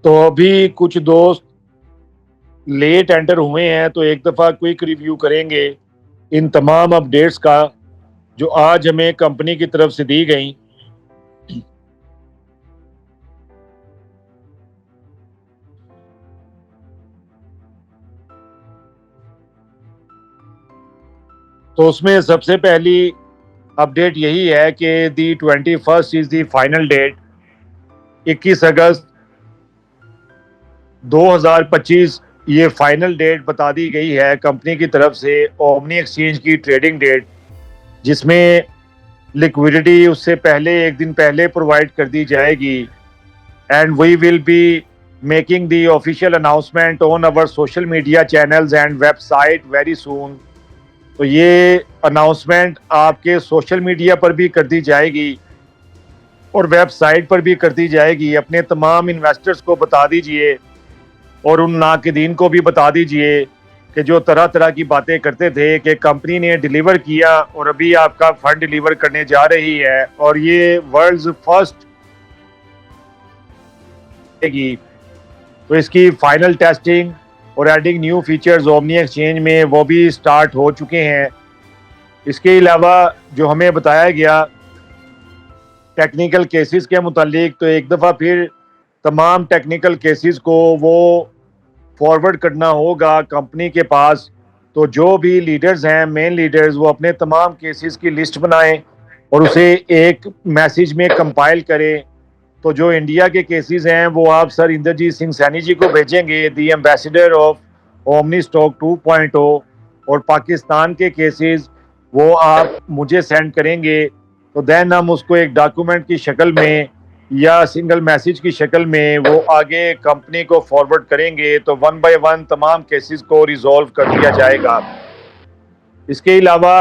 तो अभी कुछ दोस्त लेट एंटर हुए हैं, तो एक दफ़ा क्विक रिव्यू करेंगे इन तमाम अपडेट्स का जो आज हमें कंपनी की तरफ से दी गई। तो उसमें सबसे पहली अपडेट यही है कि दी 21 इज़ दी फाइनल डेट। 21 अगस्त 2025 ये फाइनल डेट बता दी गई है कंपनी की तरफ से ओमनी एक्सचेंज की ट्रेडिंग डेट, जिसमें लिक्विडिटी उससे पहले एक दिन पहले प्रोवाइड कर दी जाएगी। And we will be making the official announcement on our social media channels and website very soon. तो ये अनाउंसमेंट आपके सोशल मीडिया पर भी कर दी जाएगी और वेबसाइट पर भी कर दी जाएगी। अपने तमाम इन्वेस्टर्स को बता दीजिए और उन नाकिदीन को भी बता दीजिए कि जो तरह तरह की बातें करते थे कि कंपनी ने डिलीवर किया और अभी आपका फंड डिलीवर करने जा रही है और ये वर्ल्ड्स फर्स्ट की। तो इसकी फाइनल टेस्टिंग और adding new features omni Exchange में वो भी स्टार्ट हो चुके हैं। इसके अलावा जो हमें बताया गया टेक्निकल केसेस के मुतालिक, तो एक दफ़ा फिर तमाम टेक्निकल केसेस को वो फॉरवर्ड करना होगा कंपनी के पास। तो जो भी लीडर्स हैं, मेन लीडर्स, वो अपने तमाम केसेस की लिस्ट बनाएं और उसे एक मैसेज में कंपाइल करें। तो जो इंडिया के केसेस हैं वो आप सर इंद्रजीत सिंह सैनी जी को भेजेंगे, दी एम्बेसडर ऑफ ओमनी स्टॉक 2.0, और पाकिस्तान के केसेस वो आप मुझे सेंड करेंगे। तो देन हम उसको एक डॉक्यूमेंट की शक्ल में या सिंगल मैसेज की शक्ल में वो आगे कंपनी को फॉरवर्ड करेंगे। तो वन बाय वन तमाम केसेस को रिजॉल्व कर दिया जाएगा। इसके अलावा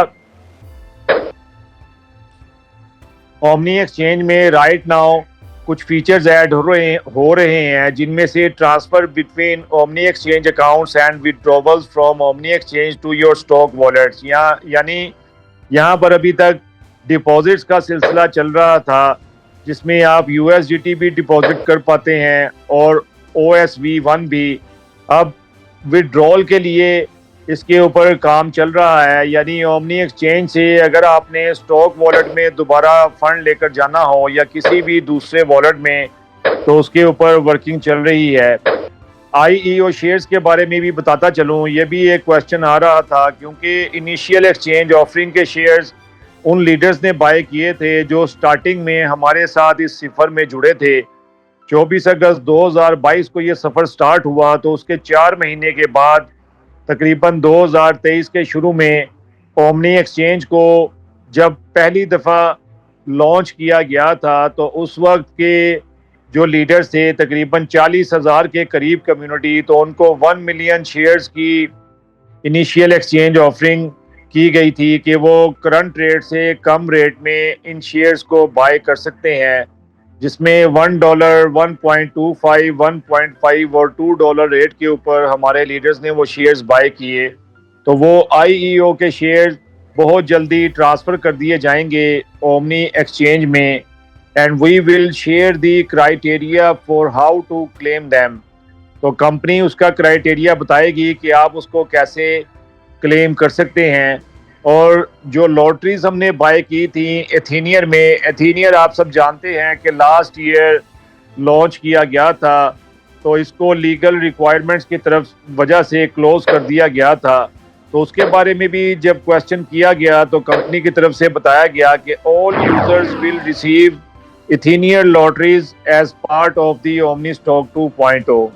ओमनी एक्सचेंज में राइट नाउ कुछ फीचर्स ऐड हो रहे हैं, जिनमें से transfer between Omni Exchange accounts and withdrawals from Omni Exchange to your stock wallets. यानी यहाँ पर अभी तक डिपॉजिट्स का सिलसिला चल रहा था, जिसमें आप यूएसडीटी भी डिपॉजिट कर पाते हैं और OSV1 भी। अब विड्रॉल के लिए इसके ऊपर काम चल रहा है, यानी ओमनी एक्सचेंज से अगर आपने स्टॉक वॉलेट में दोबारा फंड लेकर जाना हो या किसी भी दूसरे वॉलेट में, तो उसके ऊपर वर्किंग चल रही है। IEO शेयर्स के बारे में भी बताता चलूँ, ये भी एक क्वेश्चन आ रहा था, क्योंकि इनिशियल एक्सचेंज ऑफरिंग के शेयर्स उन लीडर्स ने बाय किए थे जो स्टार्टिंग में हमारे साथ इस सफ़र में जुड़े थे। 24 अगस्त 2022 को ये सफ़र स्टार्ट हुआ, तो उसके 4 महीने के बाद तकरीबन 2023 के शुरू में ओमनी एक्सचेंज को जब पहली दफ़ा लॉन्च किया गया था, तो उस वक्त के जो लीडर्स थे तकरीबन 40,000 के करीब कम्युनिटी, तो उनको 1 मिलियन शेयर्स की इनिशियल एक्सचेंज ऑफरिंग की गई थी कि वो करंट रेट से कम रेट में इन शेयर्स को बाय कर सकते हैं, जिसमें $1, 1.25, 1.5 और $2 रेट के ऊपर हमारे लीडर्स ने वो शेयर्स बाय किए। तो वो IEO के शेयर्स बहुत जल्दी ट्रांसफ़र कर दिए जाएंगे ओमनी एक्सचेंज में, and we will share the criteria for how to claim them. तो कंपनी उसका क्राइटेरिया बताएगी कि आप उसको कैसे क्लेम कर सकते हैं। और जो लॉटरीज हमने बाय की थी एथीनियर में, एथीनियर आप सब जानते हैं कि लास्ट ईयर लॉन्च किया गया था, तो इसको लीगल रिक्वायरमेंट्स की तरफ वजह से क्लोज कर दिया गया था। तो उसके बारे में भी जब क्वेश्चन किया गया, तो कंपनी की तरफ से बताया गया कि ऑल यूजर्स विल रिसीव एथीनियर lotteries as part of the Omni Stock 2.0।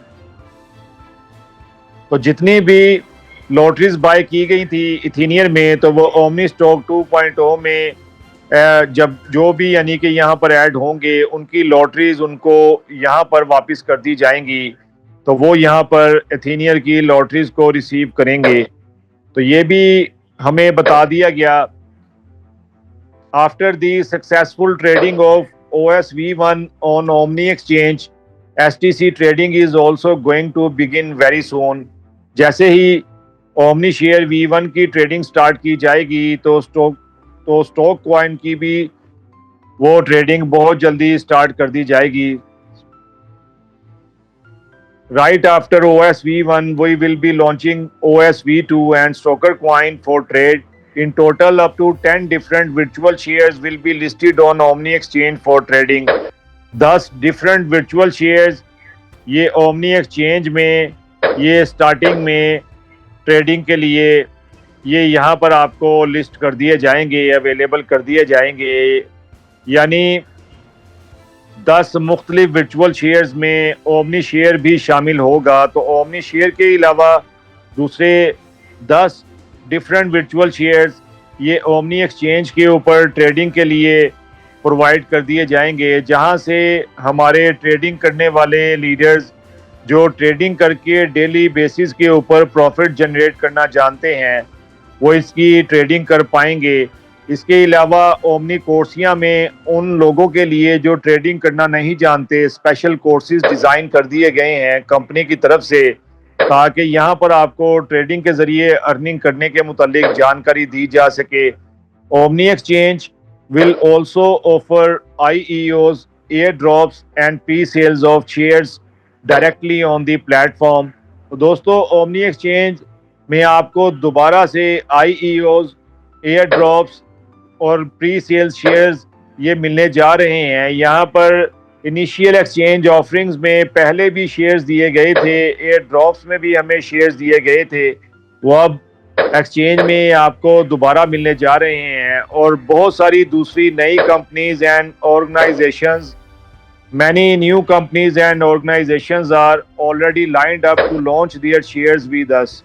तो जितनी भी लॉटरीज बाय की गई थी इथीनियर में, तो वो ओमनी स्टॉक 2.0 में जब जो भी यानी कि यहाँ पर ऐड होंगे, उनकी लॉटरीज उनको यहाँ पर वापस कर दी जाएंगी। तो वो यहाँ पर एथीनियर की लॉटरीज को रिसीव करेंगे। तो ये भी हमें बता दिया गया। After the successful trading of OSV1 on Omni Exchange, STC trading is also going to begin very soon. जैसे ही ओमनी शेयर V1 की ट्रेडिंग स्टार्ट की जाएगी, तो स्टॉक कॉइन की भी वो ट्रेडिंग बहुत जल्दी स्टार्ट कर दी जाएगी। Right after OSV1, we will be launching OSV2 and Stoker Coin for trade. In total, up to 10 different virtual shares will be listed on Omni Exchange for trading. 10 different virtual shares ये omni Exchange में ये starting में trading के लिए ये यहाँ पर आपको लिस्ट कर दिए जाएंगे, अवेलेबल कर दिए जाएंगे। यानी 10 मुख्तलिफ वर्चुअल शेयर्स में ओमनी शेयर भी शामिल होगा। तो ओमनी शेयर के अलावा दूसरे 10 डिफरेंट वर्चुअल शेयर्स ये ओमनी एक्सचेंज के ऊपर ट्रेडिंग के लिए प्रोवाइड कर दिए जाएंगे, जहां से हमारे ट्रेडिंग करने वाले लीडर्स जो ट्रेडिंग करके डेली बेसिस के ऊपर प्रॉफिट जनरेट करना जानते हैं वो इसकी ट्रेडिंग कर पाएंगे। इसके अलावा ओमनी कोर्सिया में उन लोगों के लिए जो ट्रेडिंग करना नहीं जानते स्पेशल कोर्सेज डिज़ाइन कर दिए गए हैं कंपनी की तरफ से, ताकि यहाँ पर आपको ट्रेडिंग के ज़रिए अर्निंग करने के मुतालिक जानकारी दी जा सके। Omni exchange will also offer IEOs, airdrops and pre-sales of shares directly on the platform। तो दोस्तों ओमनी एक्सचेंज में आपको दोबारा से IEOs, airdrops और प्री-सेल्स शेयर्स ये मिलने जा रहे हैं। यहाँ पर इनिशियल एक्सचेंज ऑफरिंग्स में पहले भी शेयर्स दिए गए थे, एयरड्रॉप्स में भी हमें शेयर्स दिए गए थे, वो अब एक्सचेंज में आपको दोबारा मिलने जा रहे हैं। और बहुत सारी दूसरी नई companies and organisations, many new companies and organisations are already lined up to launch their shares with us.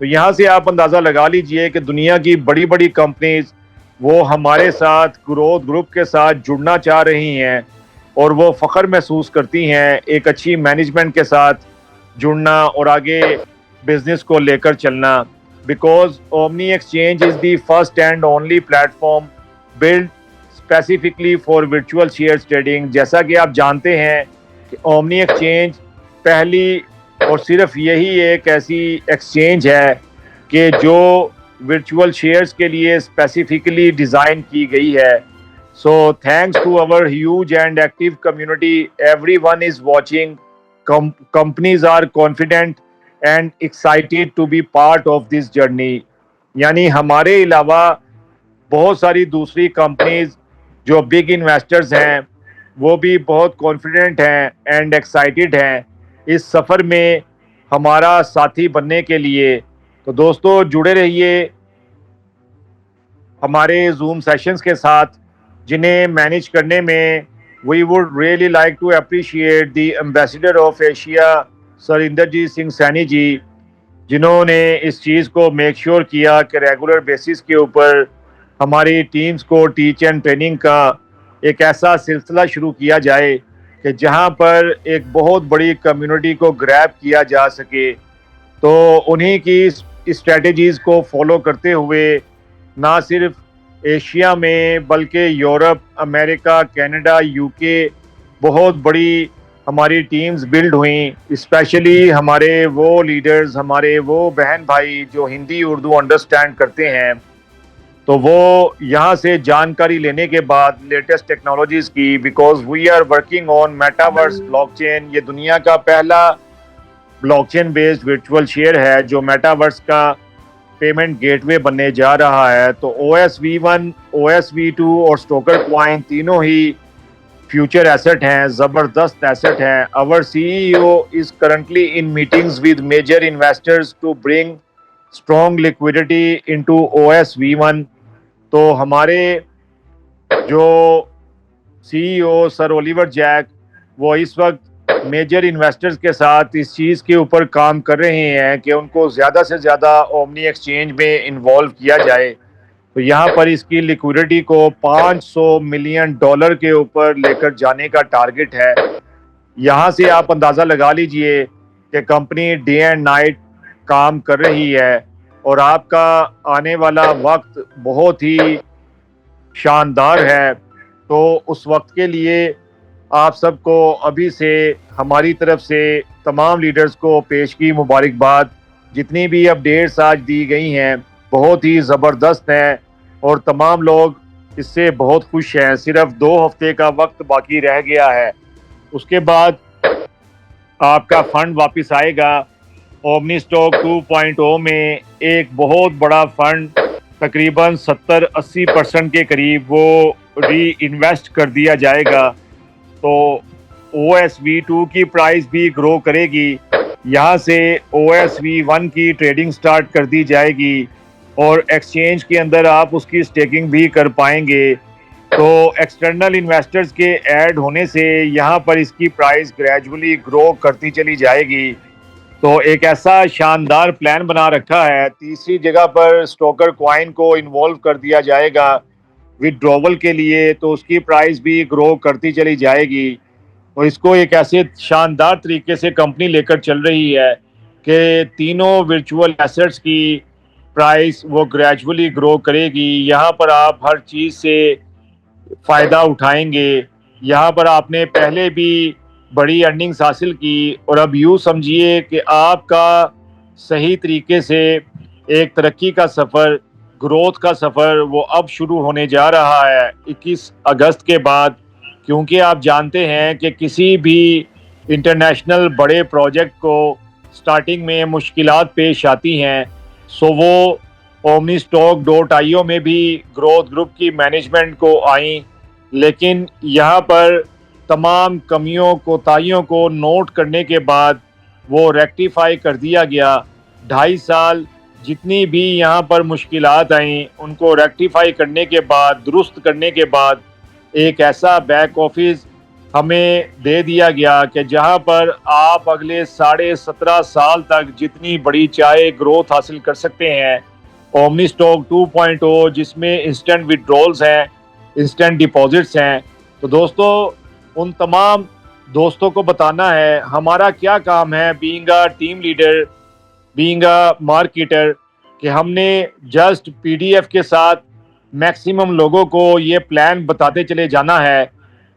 तो यहाँ से आप अंदाज़ा लगा लीजिए कि दुनिया की बड़ी बड़ी कंपनीज वो हमारे साथ ग्रोथ ग्रुप के साथ जुड़ना चाह रही हैं और वो फ़ख्र महसूस करती हैं एक अच्छी मैनेजमेंट के साथ जुड़ना और आगे बिजनेस को लेकर चलना। Because Omni Exchange is the first and only platform built specifically for virtual shares trading। जैसा कि आप जानते हैं कि Omni Exchange पहली और सिर्फ यही एक ऐसी एक्सचेंज है कि जो virtual shares के लिए स्पेसिफिकली डिज़ाइन की गई है। So thanks to our huge and active community, everyone is watching, companies are confident and excited to be part of this journey. यानी हमारे अलावा बहुत सारी दूसरी कंपनीज जो बिग इन्वेस्टर्स हैं वो भी बहुत कॉन्फिडेंट हैं एंड एक्साइटेड हैं इस सफ़र में हमारा साथी बनने के लिए। तो दोस्तों जुड़े रहिए हमारे जूम सेशंस के साथ, जिन्हें मैनेज करने में we would really like to appreciate the ambassador of Asia sir Inderjit Singh Saini ji, जिन्होंने इस चीज़ को मेक श्योर किया कि रेगुलर बेसिस के ऊपर हमारी टीम्स को टीच एंड ट्रेनिंग का एक ऐसा सिलसिला शुरू किया जाए कि जहां पर एक बहुत बड़ी कम्युनिटी को ग्रैब किया जा सके। तो उन्हीं की स्ट्रेटजीज़ को फॉलो करते हुए ना सिर्फ एशिया में बल्कि यूरोप, अमेरिका, कनाडा, यूके बहुत बड़ी हमारी टीम्स बिल्ड हुई। स्पेशली हमारे वो लीडर्स, हमारे वो बहन भाई जो हिंदी उर्दू अंडरस्टैंड करते हैं, तो वो यहाँ से जानकारी लेने के बाद लेटेस्ट टेक्नोलॉजीज़ की, because we are working on metaverse blockchain. ये दुनिया का पहला ब्लॉकचेन बेस्ड वर्चुअल शेयर है जो मेटावर्स का पेमेंट गेटवे बनने जा रहा है। तो OSV1, OSV2 और स्टोकर क्वाइन तीनों ही फ्यूचर एसेट हैं, ज़बरदस्त एसेट हैं। Our CEO is currently in meetings with major investors to bring strong liquidity into OSV1। तो हमारे जो CEO सर ओलिवर जैक वो इस वक्त मेजर इन्वेस्टर्स के साथ इस चीज़ के ऊपर काम कर रहे हैं कि उनको ज़्यादा से ज़्यादा ओमनी एक्सचेंज में इन्वॉल्व किया जाए। तो यहाँ पर इसकी लिक्विडिटी को $500 मिलियन के ऊपर लेकर जाने का टारगेट है। यहाँ से आप अंदाज़ा लगा लीजिए कि कंपनी डे एंड नाइट काम कर रही है और आपका आने वाला वक्त बहुत ही शानदार है। तो उस वक्त के लिए आप सबको अभी से हमारी तरफ से तमाम लीडर्स को पेश की मुबारकबाद। जितनी भी अपडेट्स आज दी गई हैं बहुत ही ज़बरदस्त हैं और तमाम लोग इससे बहुत खुश हैं। सिर्फ 2 हफ्ते का वक्त बाकी रह गया है, उसके बाद आपका फंड वापस आएगा। ओमनी स्टॉक 2.0 में एक बहुत बड़ा फंड तकरीबन 70-80% के करीब वो री इन्वेस्ट कर दिया जाएगा। तो OSV2 की प्राइस भी ग्रो करेगी। यहाँ से OSV1 की ट्रेडिंग स्टार्ट कर दी जाएगी और एक्सचेंज के अंदर आप उसकी स्टेकिंग भी कर पाएंगे। तो एक्सटर्नल इन्वेस्टर्स के ऐड होने से यहाँ पर इसकी प्राइस ग्रेजुअली ग्रो करती चली जाएगी। तो एक ऐसा शानदार प्लान बना रखा है। तीसरी जगह पर स्टोकर क्वाइन को इन्वॉल्व कर दिया जाएगा विड्रॉवल के लिए, तो उसकी प्राइस भी ग्रो करती चली जाएगी। और इसको एक ऐसे शानदार तरीके से कंपनी लेकर चल रही है कि तीनों वर्चुअल एसेट्स की प्राइस वो ग्रेजुअली ग्रो करेगी। यहाँ पर आप हर चीज़ से फ़ायदा उठाएंगे। यहाँ पर आपने पहले भी बड़ी अर्निंग्स हासिल की और अब यूँ समझिए कि आपका सही तरीके से एक तरक्की का सफ़र, ग्रोथ का सफ़र वो अब शुरू होने जा रहा है 21 अगस्त के बाद। क्योंकि आप जानते हैं कि किसी भी इंटरनेशनल बड़े प्रोजेक्ट को स्टार्टिंग में मुश्किलात पेश आती हैं। सो वो ओमनी स्टॉक डॉट आईओ में भी ग्रोथ ग्रुप की मैनेजमेंट को आई, लेकिन यहाँ पर तमाम कमियों कोताहियों को नोट करने के बाद वो रेक्टिफाई कर दिया गया। 2.5 साल जितनी भी यहाँ पर मुश्किलात आई उनको रेक्टिफाई करने के बाद, दुरुस्त करने के बाद एक ऐसा बैक ऑफिस हमें दे दिया गया कि जहाँ पर आप अगले 17.5 साल तक जितनी बड़ी चाहे ग्रोथ हासिल कर सकते हैं। ओमनी स्टॉक 2.0 जिसमें इंस्टेंट विड्रॉल्स हैं, इंस्टेंट डिपॉजिट्स हैं। तो दोस्तों, उन तमाम दोस्तों को बताना है हमारा क्या काम है being a team leader, being a marketer, कि हमने जस्ट PDF के साथ मैक्सिमम लोगों को ये प्लान बताते चले जाना है।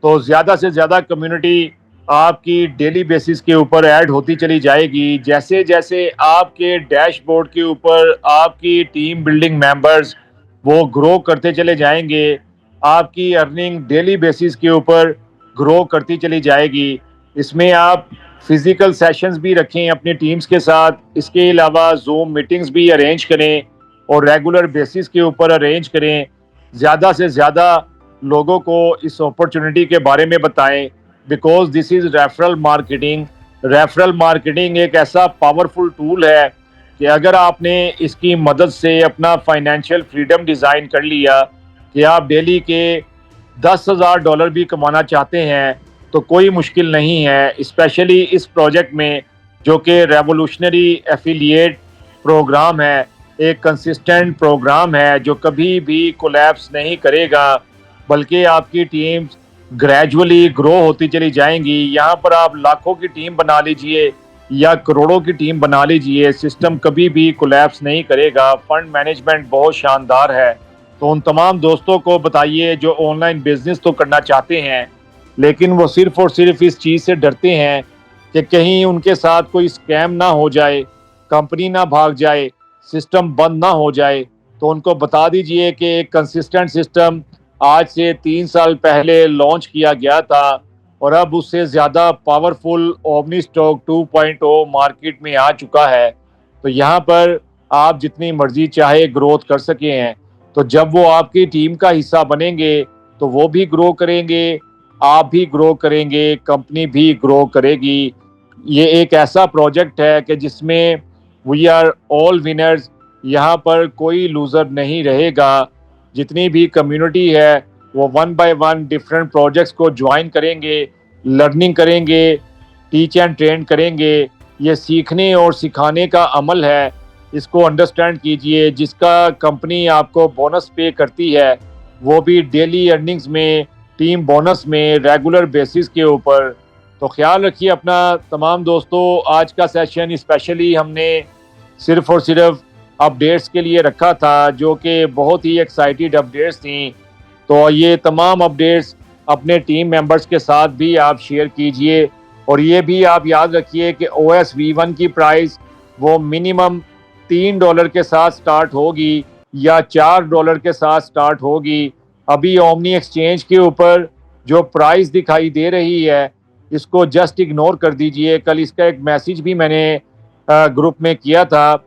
तो ज़्यादा से ज़्यादा कम्युनिटी आपकी डेली बेसिस के ऊपर ऐड होती चली जाएगी। जैसे जैसे आपके डैशबोर्ड के ऊपर आपकी टीम बिल्डिंग मेंबर्स वो ग्रो करते चले जाएंगे, आपकी अर्निंग डेली बेसिस के ऊपर ग्रो करती चली जाएगी। इसमें आप फिजिकल सेशंस भी रखें अपनी टीम्स के साथ, इसके अलावा जूम मीटिंग्स भी अरेंज करें और रेगुलर बेसिस के ऊपर अरेंज करें। ज़्यादा से ज़्यादा लोगों को इस अपॉर्चुनिटी के बारे में बताएं, because this is referral marketing. Referral marketing एक ऐसा पावरफुल टूल है कि अगर आपने इसकी मदद से अपना फाइनेंशियल फ्रीडम डिज़ाइन कर लिया कि आप डेली के $10,000 भी कमाना चाहते हैं तो कोई मुश्किल नहीं है, स्पेशली इस प्रोजेक्ट में जो कि रेवोल्यूशनरी एफिलिएट प्रोग्राम है, एक कंसिस्टेंट प्रोग्राम है जो कभी भी कोलैप्स नहीं करेगा, बल्कि आपकी टीम्स ग्रेजुअली ग्रो होती चली जाएंगी। यहाँ पर आप लाखों की टीम बना लीजिए या करोड़ों की टीम बना लीजिए, सिस्टम कभी भी कोलैप्स नहीं करेगा। फंड मैनेजमेंट बहुत शानदार है। तो उन तमाम दोस्तों को बताइए जो ऑनलाइन बिजनेस तो करना चाहते हैं लेकिन वो सिर्फ और सिर्फ इस चीज़ से डरते हैं कि कहीं उनके साथ कोई स्कैम ना हो जाए, कंपनी ना भाग जाए, सिस्टम बंद ना हो जाए। तो उनको बता दीजिए कि एक कंसिस्टेंट सिस्टम आज से 3 साल पहले लॉन्च किया गया था और अब उससे ज़्यादा पावरफुल ओमनी स्टॉक 2.0 मार्केट में आ चुका है। तो यहाँ पर आप जितनी मर्जी चाहे ग्रोथ कर सके हैं। तो जब वो आपकी टीम का हिस्सा बनेंगे तो वो भी ग्रो करेंगे, आप भी ग्रो करेंगे, कंपनी भी ग्रो करेगी। ये एक ऐसा प्रोजेक्ट है कि जिसमें वी आर ऑल विनर्स, यहाँ पर कोई लूज़र नहीं रहेगा। जितनी भी कम्युनिटी है वो 1 बाय 1 डिफरेंट प्रोजेक्ट्स को ज्वाइन करेंगे, लर्निंग करेंगे, टीच एंड ट्रेन करेंगे। ये सीखने और सिखाने का अमल है, इसको अंडरस्टैंड कीजिए। जिसका कंपनी आपको बोनस पे करती है वो भी डेली अर्निंग्स में, टीम बोनस में, रेगुलर बेसिस के ऊपर। तो ख्याल रखिए अपना तमाम दोस्तों। आज का सेशन स्पेशली हमने सिर्फ और सिर्फ अपडेट्स के लिए रखा था जो कि बहुत ही एक्साइटेड अपडेट्स थी। तो ये तमाम अपडेट्स अपने टीम मेंबर्स के साथ भी आप शेयर कीजिए और ये भी आप याद रखिए कि OSV1 की प्राइस वो मिनिमम $3 के साथ स्टार्ट होगी या $4 के साथ स्टार्ट होगी। अभी ओमनी एक्सचेंज के ऊपर जो प्राइस दिखाई दे रही है इसको जस्ट इग्नोर कर दीजिए। कल इसका एक मैसेज भी मैंने ग्रुप में किया था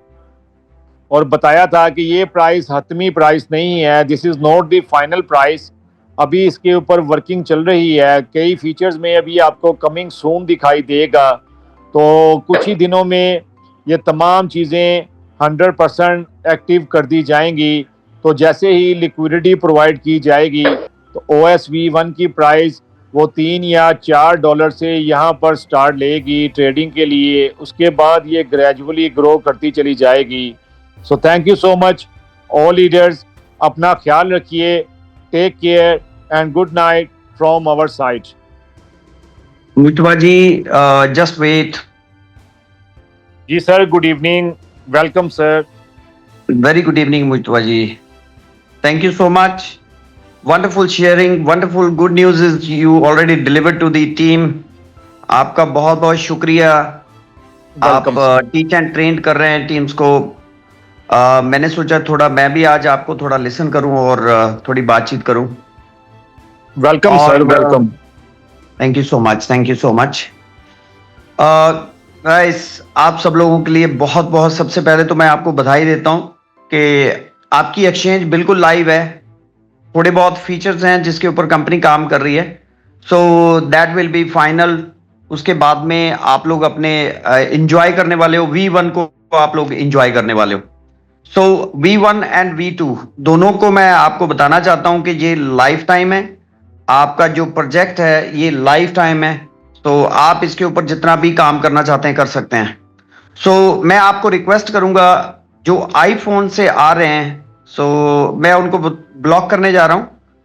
और बताया था कि ये प्राइस हतमी प्राइस नहीं है, this is not the final price. अभी इसके ऊपर वर्किंग चल रही है, कई फीचर्स में अभी आपको कमिंग सून दिखाई देगा। तो कुछ ही दिनों में ये तमाम चीज़ें 100% एक्टिव कर दी जाएंगी। तो जैसे ही लिक्विडिटी प्रोवाइड की जाएगी तो OSV1 की प्राइस वो $3 या $4 से यहाँ पर स्टार्ट लेगी ट्रेडिंग के लिए, उसके बाद ये ग्रेजुअली ग्रो करती चली जाएगी। So thank you so much all leaders, अपना ख्याल रखिए, take care and good night from our side. Mustafa ji, just wait. जी sir, good evening, welcome sir. Very good evening Mustafa ji, thank you so much. Wonderful sharing, wonderful good news is you already delivered to the team. आपका बहुत बहुत शुक्रिया। आप teach and train कर रहे हैं teams को। मैंने सोचा थोड़ा मैं भी आज आपको थोड़ा लिसन करूं और थोड़ी बातचीत करूं। Welcome sir, welcome. Thank you so much, thank you so much. Guys, आप सब लोगों के लिए बहुत बहुत सबसे पहले तो मैं आपको बधाई देता हूं कि आपकी एक्सचेंज बिल्कुल लाइव है। थोड़े बहुत फीचर्स हैं जिसके ऊपर कंपनी काम कर रही है, so that will be final. उसके बाद में आप लोग अपने एंजॉय करने वाले हो, V1 को आप लोग एंजॉय करने वाले हो। सो V1 एंड V2 दोनों को मैं आपको बताना चाहता हूं कि ये लाइफ टाइम है। आपका जो प्रोजेक्ट है ये लाइफ टाइम है, तो आप इसके ऊपर जितना भी काम करना चाहते हैं कर सकते हैं। सो मैं आपको रिक्वेस्ट करूंगा जो आईफोन से आ रहे हैं, सो मैं उनको ब्लॉक करने जा रहा हूं।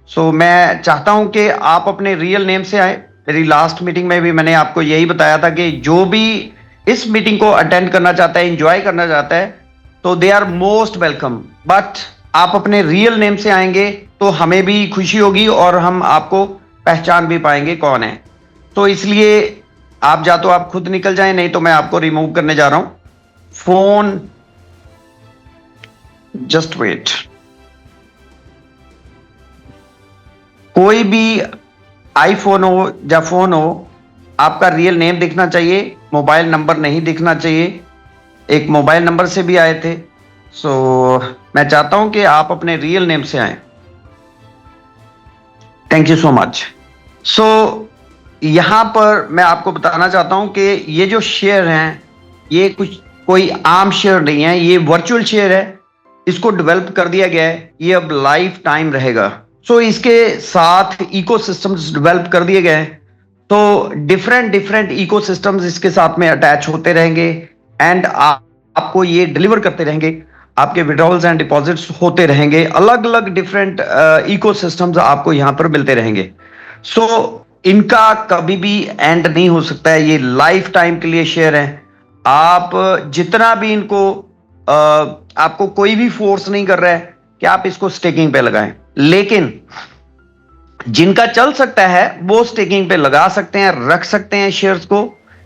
सो मैं चाहता हूं कि आप अपने रियल नेम से आए। मेरी लास्ट मीटिंग में भी मैंने आपको यही बताया था कि जो भी इस मीटिंग को अटेंड करना चाहता है, एंजॉय करना चाहता है, तो they are most welcome. But आप अपने रियल नेम से आएंगे तो हमें भी खुशी होगी और हम आपको पहचान भी पाएंगे कौन है। तो इसलिए आप या तो आप खुद निकल जाएं, नहीं तो मैं आपको रिमूव करने जा रहा हूं फोन। Just wait. कोई भी आईफोन हो या फोन हो, आपका रियल नेम दिखना चाहिए, मोबाइल नंबर नहीं दिखना चाहिए। एक मोबाइल नंबर से भी आए थे, सो मैं चाहता हूं कि आप अपने रियल नेम से आए। Thank you so much. So यहां पर मैं आपको बताना चाहता हूं कि ये जो शेयर हैं ये कोई आम शेयर नहीं है, ये वर्चुअल शेयर है। इसको डेवलप कर दिया गया है, ये अब लाइफ टाइम रहेगा। सो इसके साथ इकोसिस्टम्स डेवलप कर दिए गए हैं, तो डिफरेंट इकोसिस्टम्स इसके साथ में अटैच होते रहेंगे एंड आपको ये डिलीवर करते रहेंगे। आपके विड्रॉल्स एंड डिपॉजिट्स होते रहेंगे, अलग अलग डिफरेंट इकोसिस्टम्स आपको यहां पर मिलते रहेंगे। सो इनका कभी भी एंड नहीं हो सकता है, ये लाइफ टाइम के लिए शेयर है। आप जितना भी इनको आपको कोई भी फोर्स नहीं कर रहा है कि आप इसको स्टेकिंग पे लगाएं, लेकिन जिनका चल सकता है वो स्टेकिंग पे लगा सकते हैं, रख सकते हैं शेयर्स को,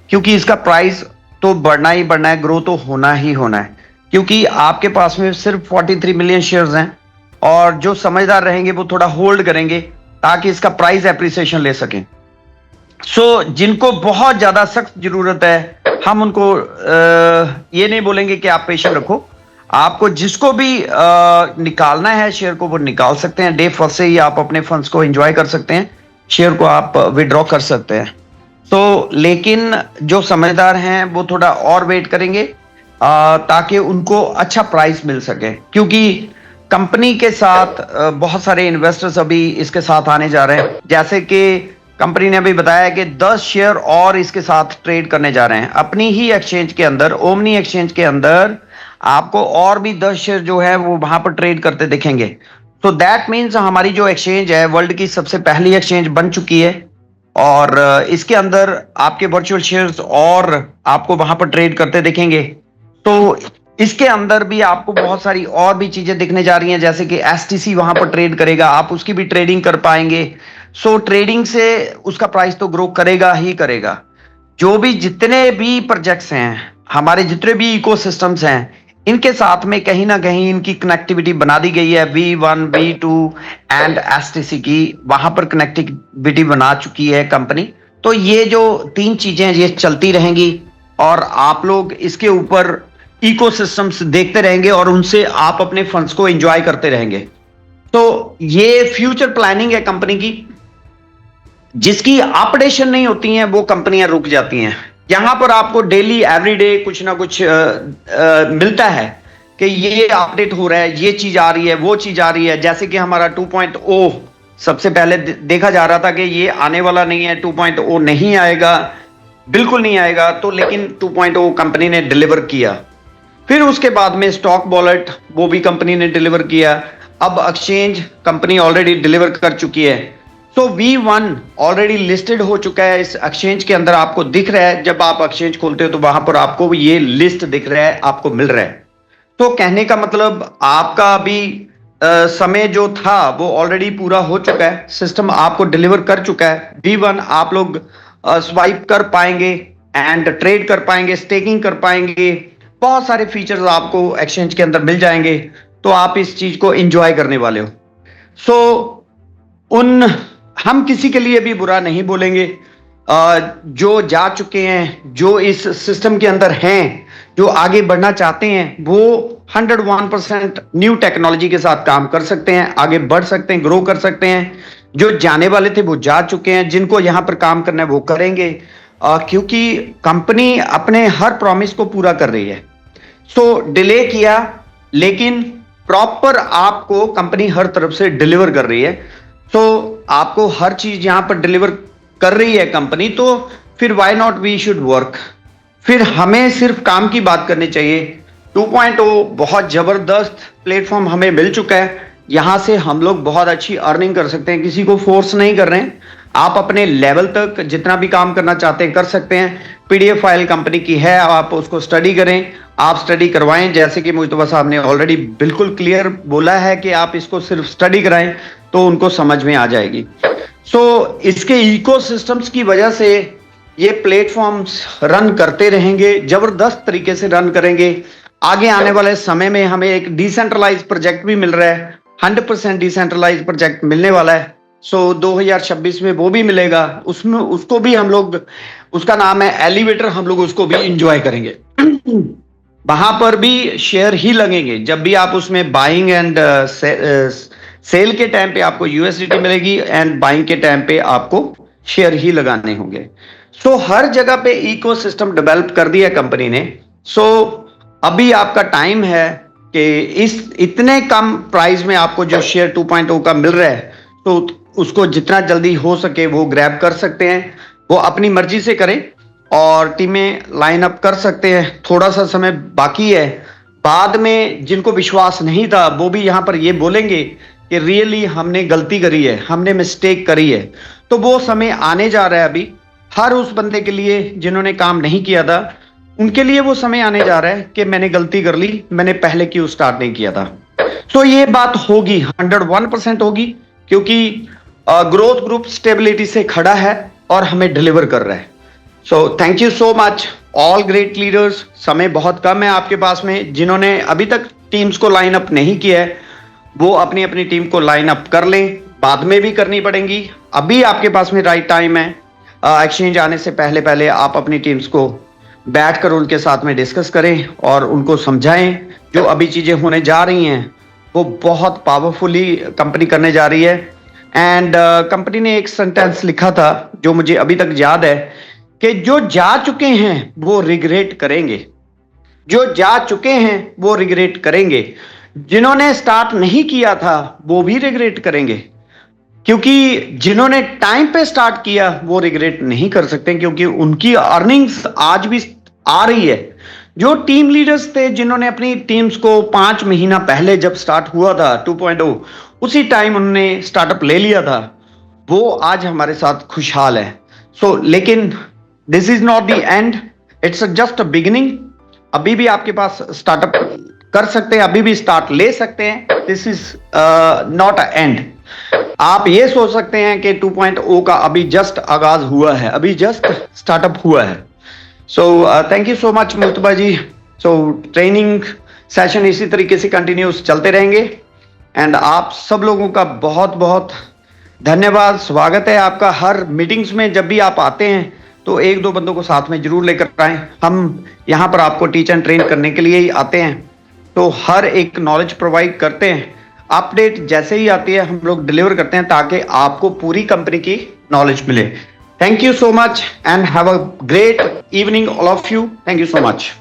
क्योंकि इसका प्राइस तो बढ़ना ही बढ़ना है, ग्रो तो होना ही होना है। क्योंकि आपके पास में सिर्फ 43 मिलियन शेयर्स हैं और जो समझदार रहेंगे वो थोड़ा होल्ड करेंगे ताकि इसका प्राइस एप्रिसिएशन ले सकें। सो जिनको बहुत ज्यादा सख्त जरूरत है, हम उनको ये नहीं बोलेंगे कि आप पेशेंस रखो। आपको जिसको भी निकालना है शेयर को वो निकाल सकते हैं। डे फर्स्ट से ही आप अपने फंड्स को एंजॉय कर सकते हैं, शेयर को आप विड्रॉ कर सकते हैं। तो लेकिन जो समझदार हैं वो थोड़ा और वेट करेंगे ताकि उनको अच्छा प्राइस मिल सके, क्योंकि कंपनी के साथ बहुत सारे इन्वेस्टर्स अभी इसके साथ आने जा रहे हैं। जैसे कि कंपनी ने अभी बताया कि 10 शेयर और इसके साथ ट्रेड करने जा रहे हैं अपनी ही एक्सचेंज के अंदर, ओमनी एक्सचेंज के अंदर। आपको और भी 10 शेयर जो है वो वहां पर ट्रेड करते दिखेंगे। तो दैट मीन्स हमारी जो एक्सचेंज है वर्ल्ड की सबसे पहली एक्सचेंज बन चुकी है और इसके अंदर आपके वर्चुअल शेयर्स और आपको वहां पर ट्रेड करते दिखेंगे। तो इसके अंदर भी आपको बहुत सारी और भी चीजें दिखने जा रही हैं, जैसे कि STC वहां पर ट्रेड करेगा, आप उसकी भी ट्रेडिंग कर पाएंगे। सो ट्रेडिंग से उसका प्राइस तो ग्रो करेगा ही करेगा। जो भी जितने भी प्रोजेक्ट्स हैं, हमारे जितने भी इकोसिस्टम्स हैं, इनके साथ में कहीं ना कहीं इनकी कनेक्टिविटी बना दी गई है। V1, V2 एंड STC की वहां पर कनेक्टिविटी बना चुकी है कंपनी। तो ये जो 3 चीजें ये चलती रहेंगी और आप लोग इसके ऊपर इकोसिस्टम्स देखते रहेंगे और उनसे आप अपने फंड्स को एंजॉय करते रहेंगे। तो ये फ्यूचर प्लानिंग है कंपनी की, जिसकी अपडेशन नहीं होती है वो कंपनियां रुक जाती हैं। यहां पर आपको डेली एवरीडे कुछ ना कुछ मिलता है कि ये अपडेट हो रहा है, ये चीज आ रही है, वो चीज आ रही है। जैसे कि हमारा 2.0 सबसे पहले देखा जा रहा था कि ये आने वाला नहीं है, 2.0 नहीं आएगा, बिल्कुल नहीं आएगा। तो लेकिन 2.0 कंपनी ने डिलीवर किया। फिर उसके बाद में स्टॉक वॉलेट वो भी कंपनी ने डिलीवर किया। अब एक्सचेंज कंपनी ऑलरेडी डिलीवर कर चुकी है। सो V1 ऑलरेडी लिस्टेड हो चुका है इस एक्सचेंज के अंदर, आपको दिख रहा है। जब आप एक्सचेंज खोलते हो तो वहां पर आपको ये लिस्ट दिख रहा है, आपको मिल रहा है। तो कहने का मतलब आपका अभी समय जो था वो ऑलरेडी पूरा हो चुका है, सिस्टम आपको डिलीवर कर चुका है। V1 आप लोग स्वाइप कर पाएंगे एंड ट्रेड कर पाएंगे, स्टेकिंग कर पाएंगे, बहुत सारे फीचर्स आपको एक्सचेंज के अंदर मिल जाएंगे। तो आप इस चीज को एंजॉय करने वाले हो। सो हम किसी के लिए भी बुरा नहीं बोलेंगे। जो जा चुके हैं, जो इस सिस्टम के अंदर हैं, जो आगे बढ़ना चाहते हैं, वो 101% न्यू टेक्नोलॉजी के साथ काम कर सकते हैं, आगे बढ़ सकते हैं, ग्रो कर सकते हैं। जो जाने वाले थे वो जा चुके हैं, जिनको यहां पर काम करना है वो करेंगे, क्योंकि कंपनी अपने हर प्रॉमिस को पूरा कर रही है। सो डिले किया, लेकिन प्रॉपर आपको कंपनी हर तरफ से डिलीवर कर रही है। तो आपको हर चीज यहां पर डिलीवर कर रही है कंपनी, तो फिर why not we should work. फिर हमें सिर्फ काम की बात करनी चाहिए। 2.0 बहुत जबरदस्त प्लेटफॉर्म हमें मिल चुका है। यहां से हम लोग बहुत अच्छी अर्निंग कर सकते हैं, किसी को फोर्स नहीं कर रहे हैं। आप अपने लेवल तक जितना भी काम करना चाहते हैं कर सकते हैं। PDF फाइल कंपनी की है, आप उसको स्टडी करें, आप स्टडी करवाएं। जैसे कि मुस्तफा साहब ने ऑलरेडी बिल्कुल क्लियर बोला है कि आप इसको सिर्फ स्टडी कराएं तो उनको समझ में आ जाएगी। सो इसके इकोसिस्टम्स की वजह से ये प्लेटफॉर्म्स रन करते रहेंगे, जबरदस्त तरीके से रन करेंगे। आगे आने वाले समय में हमें एक डिसेंट्रलाइज प्रोजेक्ट भी मिल रहा है, 100% डिसेंट्रलाइज प्रोजेक्ट मिलने वाला है। सो 2026 में वो भी मिलेगा, उसमें उसको भी हम लोग, उसका नाम है एलिवेटर, हम लोग उसको भी इंजॉय करेंगे। वहां पर भी शेयर ही लगेंगे। जब भी आप उसमें बाइंग एंड सेल के टाइम पे आपको USDT मिलेगी एंड बाइंग के टाइम पे आपको शेयर ही लगाने होंगे। सो हर जगह पे इकोसिस्टम डेवलप कर दिया कंपनी ने। सो अभी आपका टाइम है कि इस इतने कम प्राइस में आपको जो शेयर 2.0 का मिल रहा है, तो उसको जितना जल्दी हो सके वो ग्रैब कर सकते हैं। वो अपनी मर्जी से करें और टीमें लाइन अप कर सकते हैं। थोड़ा सा समय बाकी है। बाद में जिनको विश्वास नहीं था वो भी यहाँ पर ये बोलेंगे कि रियली हमने गलती करी है, हमने मिस्टेक करी है। तो वो समय आने जा रहा है अभी। हर उस बंदे के लिए जिन्होंने काम नहीं किया था, उनके लिए वो समय आने जा रहा है कि मैंने गलती कर ली, मैंने पहले क्यों स्टार्ट नहीं किया था। तो ये बात होगी, 101% होगी, क्योंकि ग्रोथ ग्रुप स्टेबिलिटी से खड़ा है और हमें डिलीवर कर रहा है। So thank you so much all great leaders. समय बहुत कम है आपके पास में। जिन्होंने अभी तक टीम्स को लाइन अप नहीं किया है वो अपनी अपनी टीम को लाइन अप कर लें, बाद में भी करनी पड़ेंगी। अभी आपके पास में राइट टाइम है। एक्सचेंज आने से पहले पहले आप अपनी टीम्स को बैठकर उनके साथ में डिस्कस करें और उनको समझाएं। जो अभी चीजें होने जा रही हैं वो बहुत पावरफुली कंपनी करने जा रही है। एंड कंपनी ने एक सेंटेंस लिखा था जो मुझे अभी तक याद है कि जो जा चुके हैं वो रिग्रेट करेंगे, जो जा चुके हैं वो रिग्रेट करेंगे। जिन्होंने स्टार्ट नहीं किया था वो भी रिग्रेट करेंगे, क्योंकि जिन्होंने टाइम पे स्टार्ट किया वो रिग्रेट नहीं कर सकते, क्योंकि उनकी अर्निंग्स आज भी आ रही है। जो टीम लीडर्स थे जिन्होंने अपनी टीम्स को 5 महीना पहले जब स्टार्ट हुआ था 2.0, उसी टाइम उन्होंने स्टार्टअप ले लिया था, वो आज हमारे साथ खुशहाल है। सो लेकिन this is not the end, it's just a beginning. अभी भी आपके पास स्टार्टअप कर सकते हैं, अभी भी स्टार्ट ले सकते हैं। This is not a and. आप ये सोच सकते हैं कि 2.0 का अभी जस्ट आगाज हुआ है, अभी जस्ट स्टार्टअप हुआ है। So thank you so much Mustafa ji. So training session इसी तरीके से कंटिन्यूस चलते रहेंगे एंड आप सब लोगों का बहुत बहुत धन्यवाद, स्वागत है आपका। हर मीटिंग्स में जब भी आप आते हैं तो एक दो बंदों को साथ में जरूर लेकर आएं। हम यहाँ पर आपको टीच एंड ट्रेन करने के लिए ही आते हैं, तो हर एक नॉलेज प्रोवाइड करते हैं। अपडेट जैसे ही आती है हम लोग डिलीवर करते हैं ताकि आपको पूरी कंपनी की नॉलेज मिले। Thank you so much and have a great evening all of you. Thank you so much.